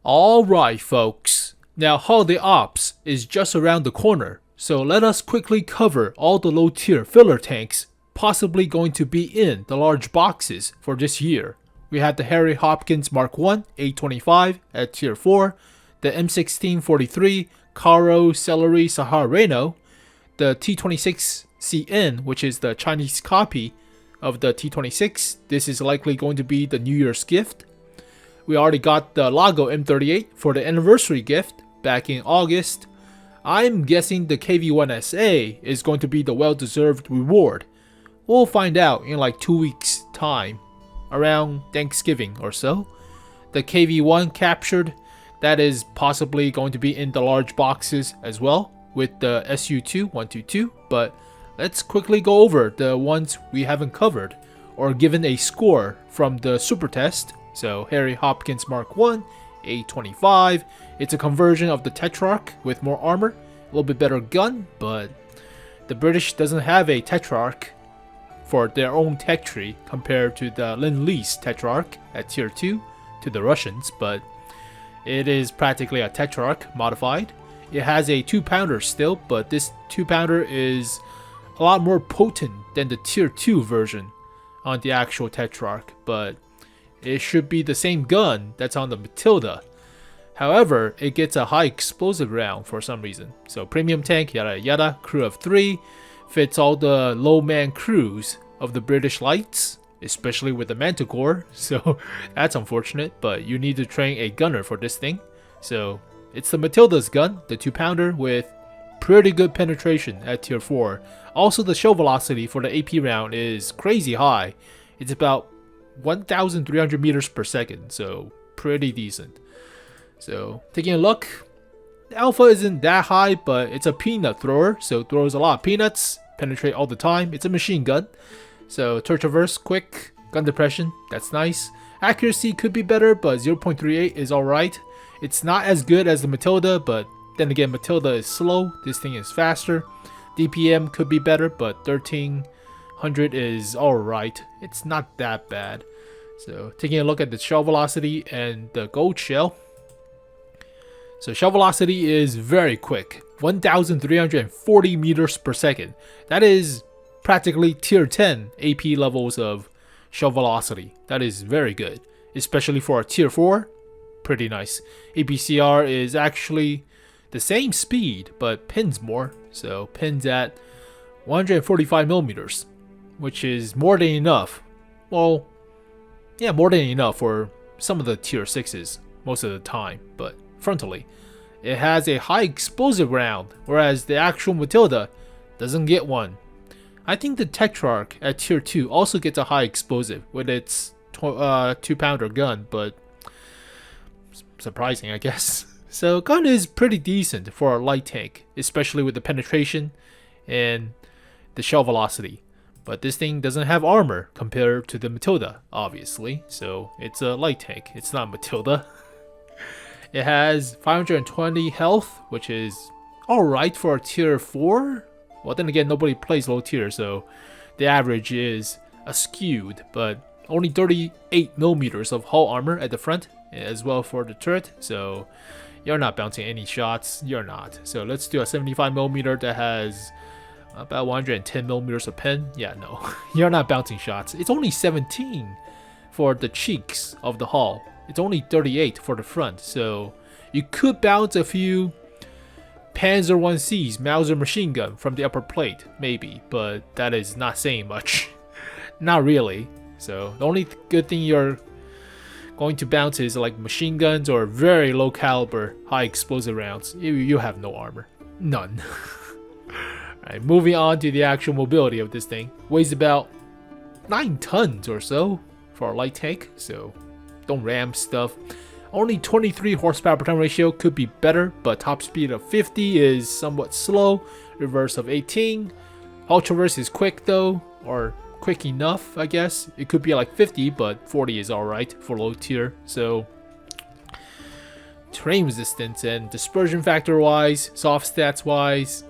Alright folks, now Holiday Ops is just around the corner, so let us quickly cover all the low tier filler tanks possibly going to be in the large boxes for this year. We have the Harry Hopkins Mark I A25 at tier 4, the M1643 Carro Celere Saharino, the T26CN, which is the Chinese copy of the T26. This is likely going to be the New Year's gift. We already got the Lago M38 for the anniversary gift back in August. I'm guessing the KV-1SA is going to be the well-deserved reward. We'll find out in like 2 weeks time, around Thanksgiving or so. The KV-1 captured, that is possibly going to be in the large boxes as well with the SU-2 122, but let's quickly go over the ones we haven't covered or given a score from the super test. So Harry Hopkins Mark I A25, it's a conversion of the Tetrarch with more armor, a little bit better gun, but the British doesn't have a Tetrarch for their own tech tree compared to the Lend-Lease Tetrarch at tier 2 to the Russians, but it is practically a Tetrarch modified. It has a 2-pounder still, but this 2-pounder is a lot more potent than the tier 2 version on the actual Tetrarch, but it should be the same gun that's on the Matilda. However, it gets a high explosive round for some reason. So premium tank, yada yada, crew of 3, fits all the low man crews of the British Lights, especially with the Manticore, so that's unfortunate, but you need to train a gunner for this thing. So it's the Matilda's gun, the 2-pounder with pretty good penetration at tier 4. Also the shell velocity for the AP round is crazy high. It's about 1,300 meters per second, so pretty decent. So taking a look, the alpha isn't that high, but it's a peanut thrower, so it throws a lot of peanuts, penetrate all the time. It's a machine gun, so turret traverse, quick, gun depression, that's nice. Accuracy could be better, but 0.38 is alright. It's not as good as the Matilda, but then again, Matilda is slow, this thing is faster. DPM could be better, but 1300 is alright. It's not that bad. So taking a look at the shell velocity and the gold shell. So shell velocity is very quick, 1,340 meters per second. That is practically tier 10 AP levels of shell velocity. That is very good, especially for a tier 4. Pretty nice. APCR is actually the same speed, but pins more. So pins at 145 millimeters, which is more than enough. Well, yeah, more than enough for some of the tier 6s most of the time, but frontally. It has a high explosive round, whereas the actual Matilda doesn't get one. I think the Tetrarch at tier 2 also gets a high explosive with its 2-pounder gun, but surprising I guess. So gun is pretty decent for a light tank, especially with the penetration and the shell velocity. But this thing doesn't have armor compared to the Matilda, obviously, so it's a light tank, it's not Matilda. It has 520 health, which is alright for a tier 4. Well, then again, nobody plays low tier, so the average is skewed, but only 38 millimeters of hull armor at the front, as well for the turret, so you're not bouncing any shots, you're not. So let's do a 75 millimeter that has about 110 millimeters of pen. Yeah, no, you're not bouncing shots. It's only 17 for the cheeks of the hull. It's only 38 for the front, so you could bounce a few Panzer 1Cs Mauser machine gun from the upper plate, maybe, but that is not saying much. Not really. So the only good thing you're going to bounce is like machine guns or very low caliber, high explosive rounds. You have no armor. None. Alright, moving on to the actual mobility of this thing. Weighs about 9 tons or so for a light tank, so don't ram stuff. Only 23 horsepower per ton ratio, could be better, but top speed of 50 is somewhat slow. Reverse of 18. Hull traverse is quick though, or quick enough, I guess. It could be like 50, but 40 is alright for low tier. So terrain resistance and dispersion factor wise, soft stats wise,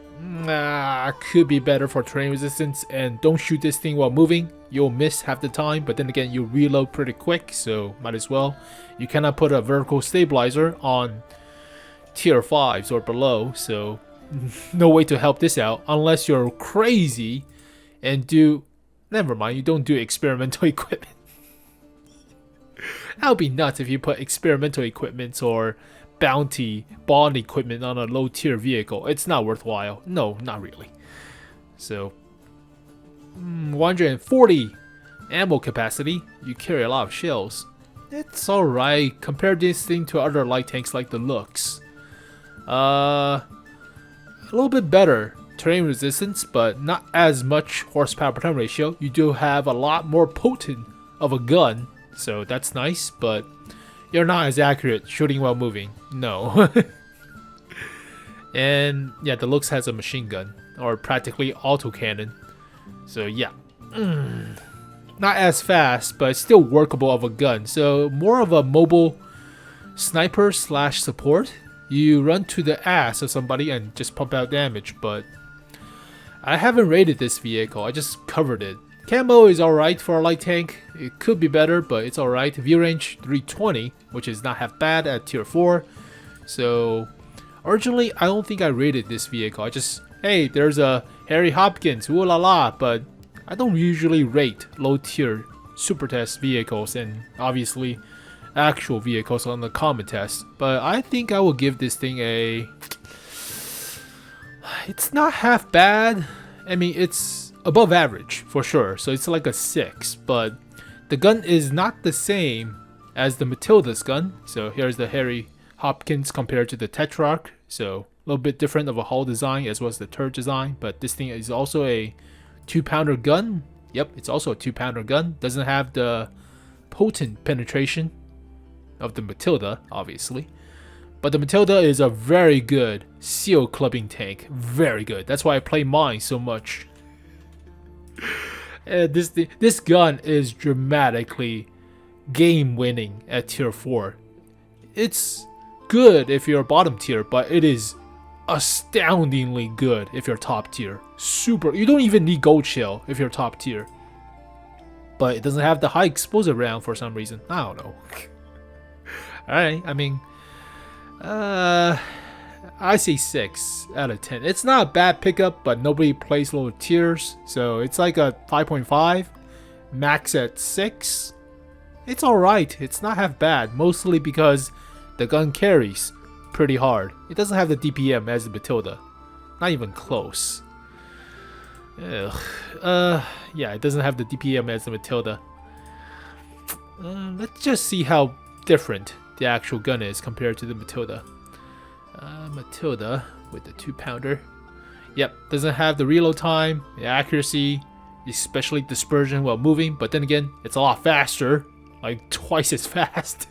could be better for terrain resistance. And don't shoot this thing while moving. you'll miss half the time, but then again, you reload pretty quick, so might as well. You cannot put a vertical stabilizer on tier 5s or below, so no way to help this out unless you're crazy and do... Never mind, you don't do experimental equipment. That would be nuts if you put experimental equipment or bounty bond equipment on a low tier vehicle. It's not worthwhile. No, not really. So 140 ammo capacity. You carry a lot of shells. It's alright. Compare this thing to other light tanks like the Looks. A little bit better terrain resistance, but not as much horsepower per ton ratio. You do have a lot more potent of a gun, so that's nice, but you're not as accurate shooting while moving. No. And yeah, the Looks has a machine gun, or practically autocannon. So yeah. Not as fast, but still workable of a gun. So more of a mobile sniper slash support. You run to the ass of somebody and just pump out damage, but I haven't rated this vehicle, I just covered it. Camo is alright for a light tank. It could be better, but it's alright. View range 320, which is not half bad at tier 4. So originally, I don't think I rated this vehicle. I just, hey, there's a Harry Hopkins, ooh la la, but I don't usually rate low tier super test vehicles and obviously actual vehicles on the common test. But I think I will give this thing a... It's not half bad. I mean, it's above average for sure, so it's like a 6, but the gun is not the same as the Matilda's gun. So here's the Harry Hopkins compared to the Tetrarch, so a little bit different of a hull design as well as the turret design, but this thing is also a 2-pounder gun. Yep, it's also a 2-pounder gun. Doesn't have the potent penetration of the Matilda, obviously, but the Matilda is a very good seal clubbing tank. Very good. That's why I play mine so much. This gun is dramatically game winning at tier 4. It's good if you're bottom tier, but it is astoundingly good if you're top tier. Super. You don't even need gold shell if you're top tier, but it doesn't have the high explosive round for some reason. I don't know. Alright, I mean, I say 6 out of 10. It's not a bad pickup, but nobody plays lower tiers, so it's like a 5.5, max at 6. It's alright, it's not half bad, mostly because the gun carries pretty hard. It doesn't have the DPM as the Matilda, not even close. Ugh. Yeah, it doesn't have the DPM as the Matilda. Let's just see how different the actual gun is compared to the Matilda. Matilda with the 2-pounder. Yep, doesn't have the reload time, the accuracy, especially dispersion while moving, but then again, it's a lot faster, like twice as fast.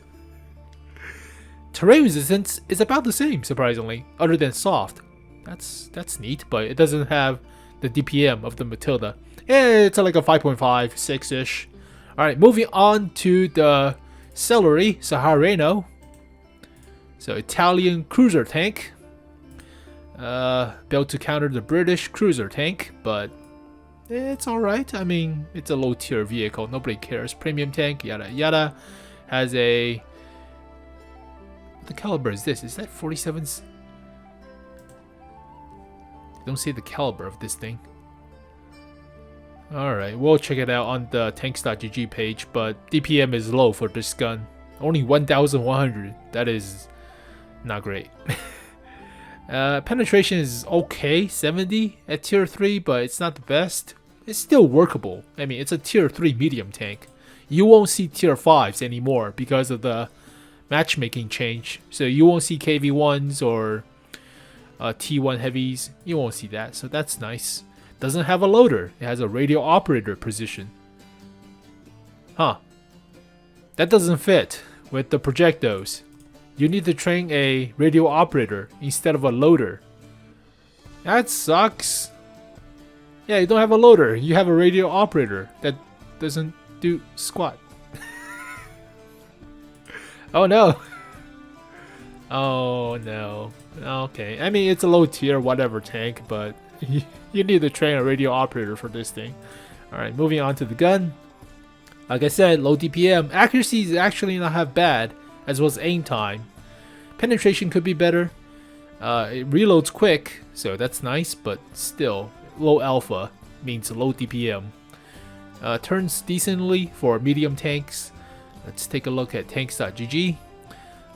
Terrain resistance is about the same, surprisingly, other than soft. That's neat, but it doesn't have the DPM of the Matilda. It's like a 5.5, 6-ish. Alright, moving on to the Celere Saharino. So Italian cruiser tank. Built to counter the British cruiser tank, but it's alright. I mean, it's a low tier vehicle, nobody cares. Premium tank, yada yada. Has a... What the caliber is this? Is that 47s? Don't see the caliber of this thing. Alright, we'll check it out on the tanks.gg page, but DPM is low for this gun. Only 1,100. That is not great. Penetration is okay, 70 at tier 3, but it's not the best. It's still workable. I mean, it's a tier 3 medium tank. You won't see tier 5s anymore because of the matchmaking change. So you won't see KV1s or T1 heavies. You won't see that, so that's nice. Doesn't have a loader. It has a radio operator position. Huh. That doesn't fit with the projectiles. You need to train a radio operator instead of a loader. That sucks. Yeah, you don't have a loader. You have a radio operator that doesn't do squat. Oh no. Oh no. Okay. I mean, it's a low tier whatever tank, but you need to train a radio operator for this thing. Alright, moving on to the gun. Like I said, low DPM. Accuracy is actually not half bad, as well as aim time. Penetration could be better. It reloads quick, so that's nice, but still, low alpha means low DPM. Turns decently for medium tanks. Let's take a look at tanks.gg.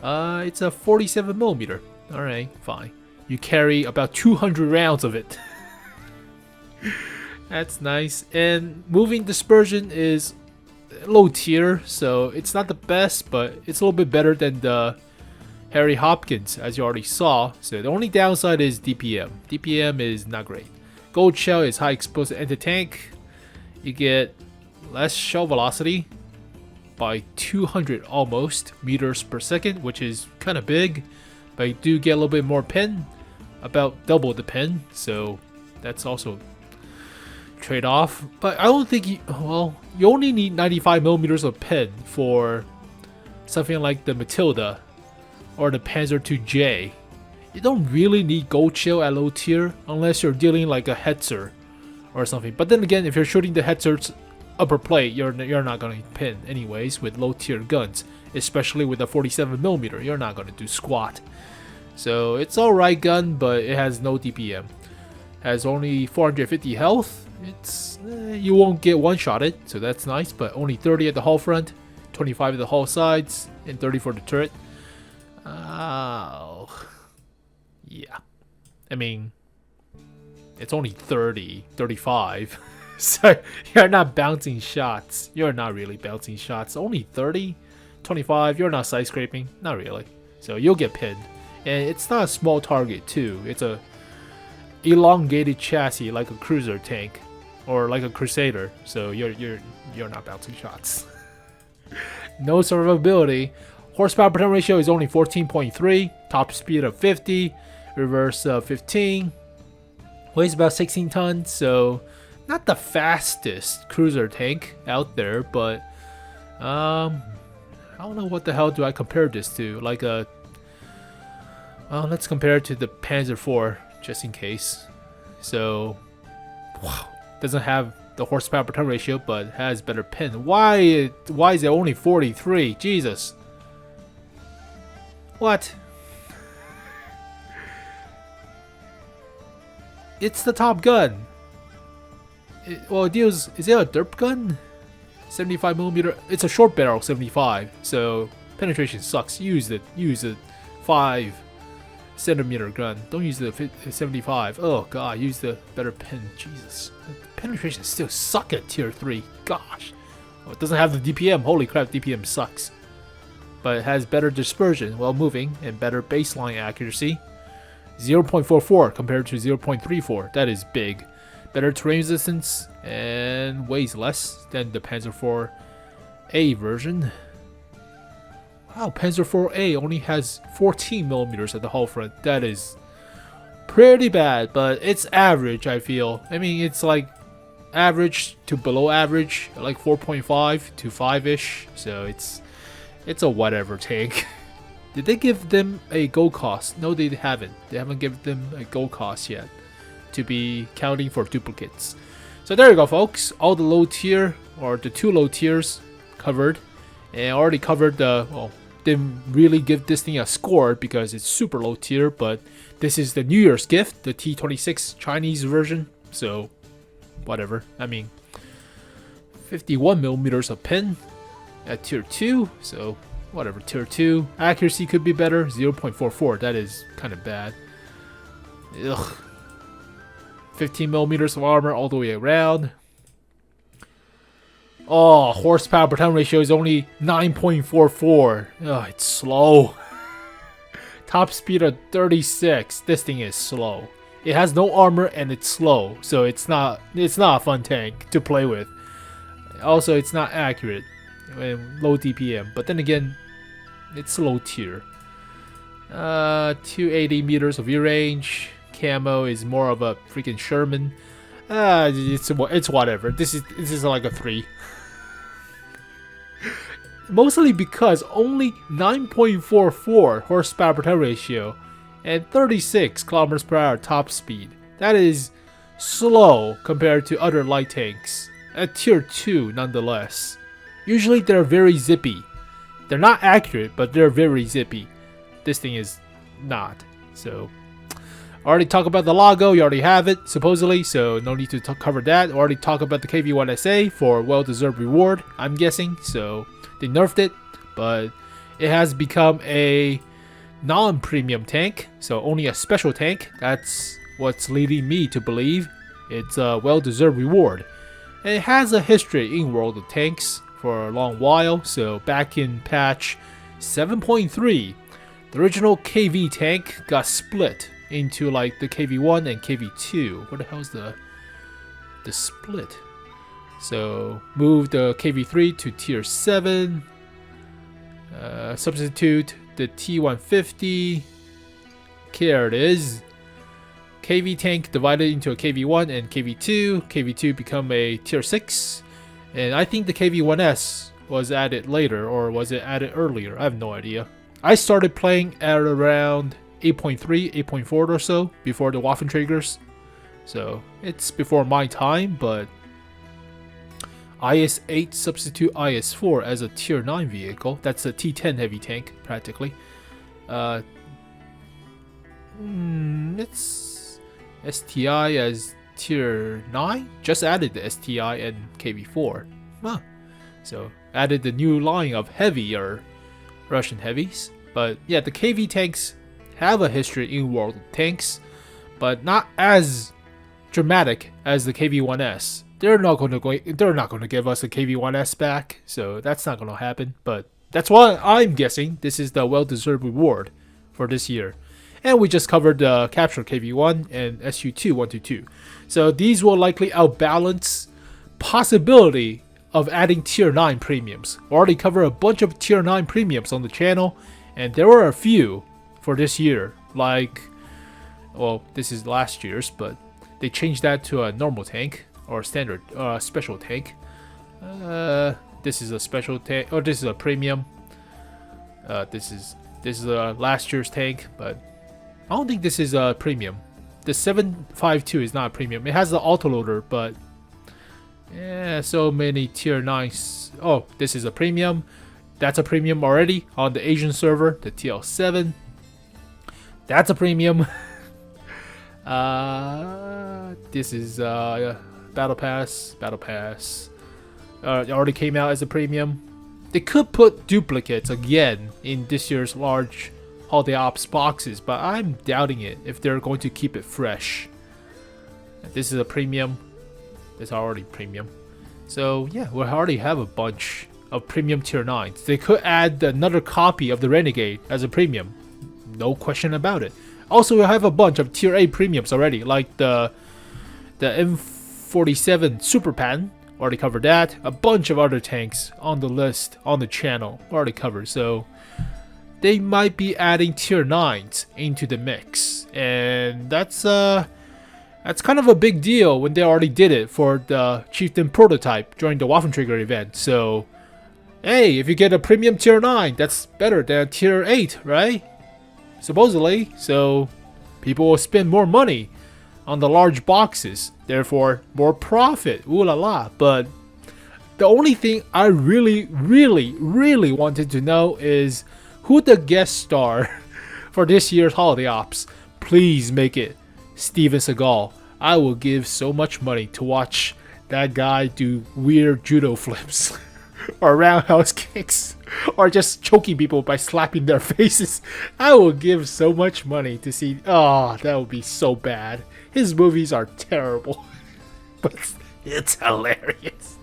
It's a 47mm. Alright, fine. You carry about 200 rounds of it. That's nice. And moving dispersion is low tier, so it's not the best, but it's a little bit better than the Harry Hopkins, as you already saw. So the only downside is DPM. DPM is not great. Gold shell is high explosive anti-tank. You get less shell velocity by 200 almost meters per second, which is kind of big, but you do get a little bit more pin, about double the pin, so that's also trade-off. But I don't think you only need 95mm of pin for something like the Matilda or the Panzer IIJ. You don't really need gold shell at low tier unless you're dealing like a Hetzer or something. But then again, if you're shooting the Hetzer's upper plate, you're not gonna pin anyways with low tier guns, especially with a 47mm. You're not gonna do squat. So it's alright gun, but it has no DPM. Has only 450 health. It's you won't get one-shotted, so that's nice. But only 30 at the hull front, 25 at the hull sides, and 30 for the turret. Oh, yeah. I mean, it's only 30, 35. So you're not bouncing shots. You're not really bouncing shots. Only 30, 25. You're not side scraping. Not really. So you'll get pinned. And it's not a small target too. It's a elongated chassis like a cruiser tank or like a crusader. So you're not bouncing shots. No survivability. Horsepower per ton ratio is only 14.3. Top speed of 50. Reverse 15. Weighs about 16 tons. So not the fastest cruiser tank out there, but I don't know what the hell do I compare this to. Like a let's compare it to the Panzer IV just in case. So wow, doesn't have the horsepower per ton ratio, but has better pin. Why is it only 43? Jesus. What? It's the Top Gun. It deals. Is it a derp gun? 75mm. It's a short barrel 75. So penetration sucks. Use a 5cm gun. Don't use the 75. Oh god, use the better pin. Jesus, penetration still suck at tier 3. Gosh. Oh, it doesn't have the DPM. Holy crap, DPM sucks. But it has better dispersion while moving and better baseline accuracy. 0.44 compared to 0.34. That is big. Better terrain resistance and weighs less than the Panzer IVA version. Wow, Panzer IVA only has 14mm at the hull front. That is pretty bad, but it's average, I feel. I mean, it's like average to below average, like 4.5 to 5-ish. So it's a whatever tank. Did they give them a gold cost? No, they haven't. They haven't given them a gold cost yet to be counting for duplicates. So there you go, folks. All the low tier, or the 2 low tiers covered. And I already covered the, well, didn't really give this thing a score because it's super low tier, but this is the New Year's gift, the T26 Chinese version. So whatever. I mean, 51mm of pin at tier 2. So whatever, tier 2. Accuracy could be better, 0.44. That is kind of bad. Ugh. 15mm of armor all the way around. Oh, horsepower per ton ratio is only 9.44. Oh, it's slow. Top speed of 36. This thing is slow. It has no armor and it's slow, so it's not a fun tank to play with. Also, it's not accurate and low DPM. But then again, it's low tier. 280 meters of view range. Camo is more of a freaking Sherman. It's whatever. This is like a 3. Mostly because only 9.44 horsepower per ton ratio and 36 km/h top speed. That is slow compared to other light tanks. at tier 2 nonetheless. Usually they're very zippy. They're not accurate, but they're very zippy. This thing is not. So, I already talked about the logo. You already have it, supposedly, so no need to cover that. Already talked about the KV-1SA for well-deserved reward, I'm guessing. So, they nerfed it, but it has become a non-premium tank, so only a special tank. That's what's leading me to believe it's a well-deserved reward. And it has a history in World of Tanks for a long while, so back in patch 7.3, the original KV tank got split into like the KV1 and KV2. What the hell's the split? So moved the KV3 to tier 7, substitute the T150, here it is. KV tank divided into a KV1 and KV2. KV2 become a tier 6. And I think the KV-1S was added later, or was it added earlier? I have no idea. I started playing at around 8.3, 8.4 or so, before the Waffenträgers. So, it's before my time, but IS-8 substitute IS-4 as a tier 9 vehicle. That's a T10 heavy tank, practically. It's STI as tier 9, just added the STI and KV4. Huh. So added the new line of heavier Russian heavies. But yeah, the KV tanks have a history in World of Tanks, but not as dramatic as the KV-1S. They're not going to give us a KV-1S back, so that's not going to happen. But that's why I'm guessing this is the well-deserved reward for this year. And we just covered the Capture KV1 and SU2 122. So these will likely outbalance possibility of adding tier 9 premiums. We already covered a bunch of tier 9 premiums on the channel, and there were a few for this year. Like, well, this is last year's, but they changed that to a normal tank or standard special tank. This is a special tank, or this is a premium. This is a last year's tank, but I don't think this is a premium. The 752 is not a premium. It has the autoloader, but yeah, so many tier 9s. Oh, this is a premium. That's a premium already on the Asian server, the TL7. That's a premium. This is Battle Pass. It already came out as a premium. They could put duplicates again in this year's large Holiday Ops boxes, but I'm doubting it if they're going to keep it fresh. This is a premium. It's already premium. So yeah, we already have a bunch of premium tier 9s. They could add another copy of the Renegade as a premium. No question about it. Also, we have a bunch of tier 8 premiums already, like the M47 Super Patton. Already covered that. A bunch of other tanks on the list on the channel already covered. So they might be adding tier 9s into the mix, and that's kind of a big deal when they already did it for the Chieftain prototype during the Waffenträger event. So hey, if you get a premium tier 9, that's better than tier 8, right? Supposedly. So people will spend more money on the large boxes, therefore more profit. Ooh la la. But the only thing I really wanted to know is who the guest star for this year's Holiday Ops. Please make it Steven Seagal. I will give so much money to watch that guy do weird judo flips or roundhouse kicks or just choking people by slapping their faces. I will give so much money to see. Oh, that would be so bad. His movies are terrible, but it's hilarious.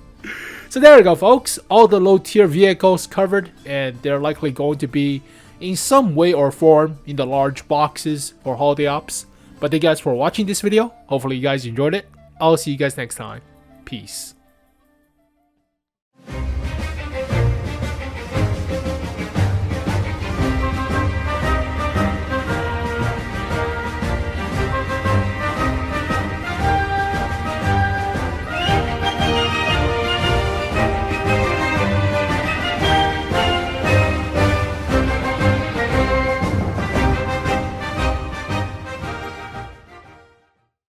So there we go, folks. All the low tier vehicles covered, and they're likely going to be in some way or form in the large boxes for Holiday Ops. But thank you guys for watching this video. Hopefully you guys enjoyed it. I'll see you guys next time. Peace.